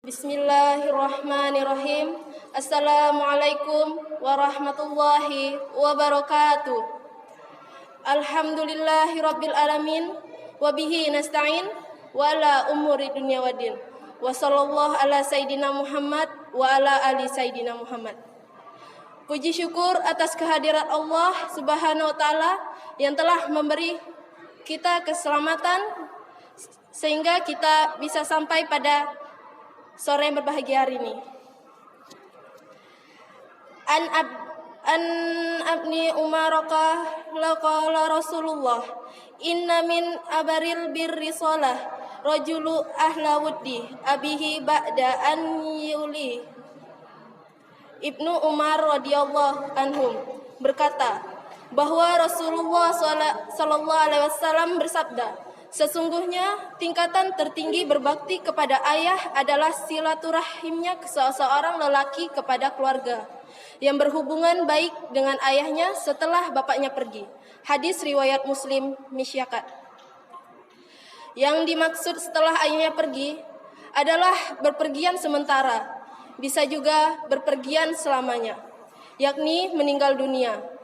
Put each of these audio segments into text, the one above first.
Bismillahirrahmanirrahim. Assalamualaikum warahmatullahi wabarakatuh. Alhamdulillahirabbil alamin wa bihi nasta'in wa ala umuri dunya waddin. Wa sallallahu ala sayyidina Muhammad wa ala ali sayyidina Muhammad. Puji syukur atas kehadirat Allah Subhanahu wa taala yang telah memberi kita keselamatan sehingga kita bisa sampai pada sore yang berbahagia hari ini. An abni umaraka laqala Rasulullah inna min abaril birri salah rajulu ahla wuddi abihi ba'da an yuli. Ibnu Umar radhiyallahu anhum berkata bahwa Rasulullah sallallahu alaihi wasallam bersabda, sesungguhnya tingkatan tertinggi berbakti kepada ayah adalah silaturahimnya seseorang lelaki kepada keluarga yang berhubungan baik dengan ayahnya setelah bapaknya pergi. Hadis riwayat Muslim Misyakat. Yang dimaksud setelah ayahnya pergi adalah berpergian sementara, bisa juga berpergian selamanya, yakni meninggal dunia.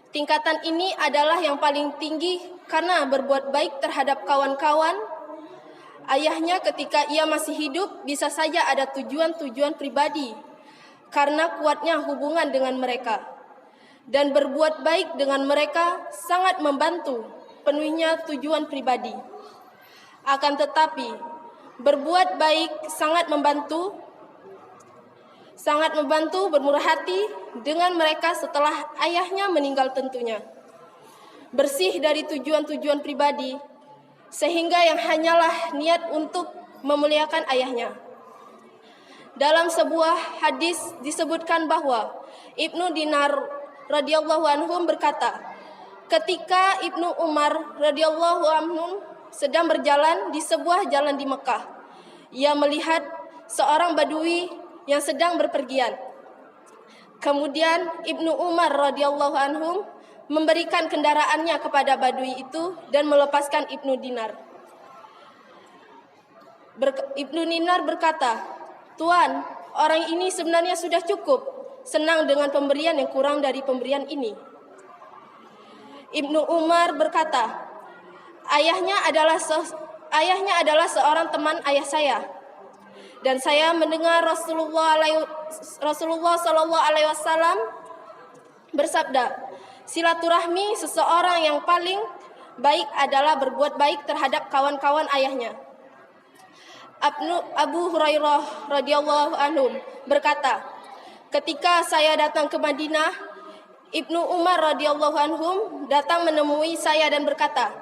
Tingkatan ini adalah yang paling tinggi karena berbuat baik terhadap kawan-kawan ayahnya ketika ia masih hidup bisa saja ada tujuan-tujuan pribadi karena kuatnya hubungan dengan mereka. Dan berbuat baik dengan mereka sangat membantu penuhnya tujuan pribadi. Akan tetapi, berbuat baik sangat membantu bermurah hati dengan mereka setelah ayahnya meninggal tentunya. Bersih dari tujuan-tujuan pribadi, sehingga yang hanyalah niat untuk memuliakan ayahnya. Dalam sebuah hadis disebutkan bahwa Ibnu Dinar radhiyallahu anhu berkata, ketika Ibnu Umar radhiyallahu anhu sedang berjalan di sebuah jalan di Mekah, ia melihat seorang badui yang sedang berpergian. Kemudian Ibnu Umar radhiyallahu anhu memberikan kendaraannya kepada badui itu dan melepaskan Ibnu Dinar. Ibnu Dinar berkata, "Tuan, orang ini sebenarnya sudah cukup senang dengan pemberian yang kurang dari pemberian ini." Ibnu Umar berkata, ayahnya adalah seorang teman ayah saya. Dan saya mendengar Rasulullah sallallahu alaihi wasallam bersabda, silaturahmi seseorang yang paling baik adalah berbuat baik terhadap kawan-kawan ayahnya. Abu Hurairah radhiyallahu anhu berkata, ketika saya datang ke Madinah, Ibnu Umar radhiyallahu anhu datang menemui saya dan berkata,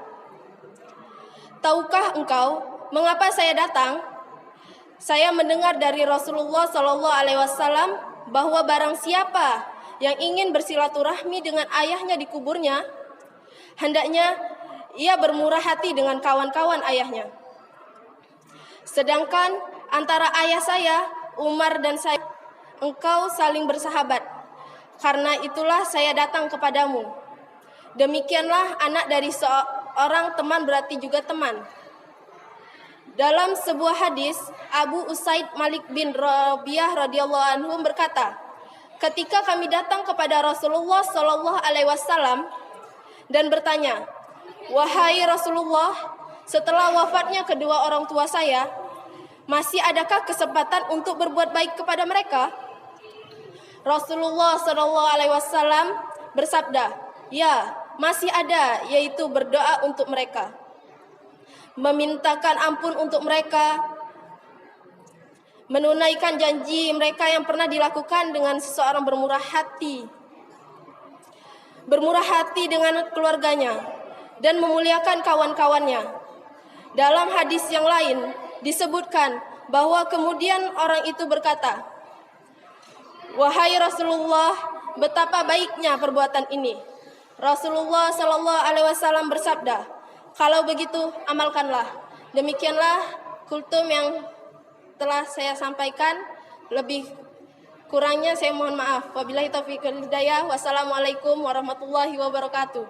tahukah engkau mengapa saya datang? Saya mendengar dari Rasulullah sallallahu alaihi wasallam bahwa barang siapa yang ingin bersilaturahmi dengan ayahnya di kuburnya, hendaknya ia bermurah hati dengan kawan-kawan ayahnya. Sedangkan antara ayah saya, Umar dan saya, engkau saling bersahabat. Karena itulah saya datang kepadamu. Demikianlah anak dari seorang teman berarti juga teman. Dalam sebuah hadis, Abu Usaid Malik bin Rabi'ah radhiyallahu anhu berkata, ketika kami datang kepada Rasulullah sallallahu alaihi wasallam dan bertanya, wahai Rasulullah, setelah wafatnya kedua orang tua saya, masih adakah kesempatan untuk berbuat baik kepada mereka? Rasulullah sallallahu alaihi wasallam bersabda, ya, masih ada, yaitu berdoa untuk mereka, memintakan ampun untuk mereka, menunaikan janji mereka yang pernah dilakukan dengan seseorang bermurah hati dengan keluarganya, dan memuliakan kawan-kawannya. Dalam hadis yang lain disebutkan bahwa kemudian orang itu berkata, wahai Rasulullah, betapa baiknya perbuatan ini. Rasulullah sallallahu alaihi wasallam bersabda, kalau begitu amalkanlah. Demikianlah kultum yang telah saya sampaikan. Lebih kurangnya saya mohon maaf. Wabillahi taufiq wal hidayah. Wassalamualaikum warahmatullahi wabarakatuh.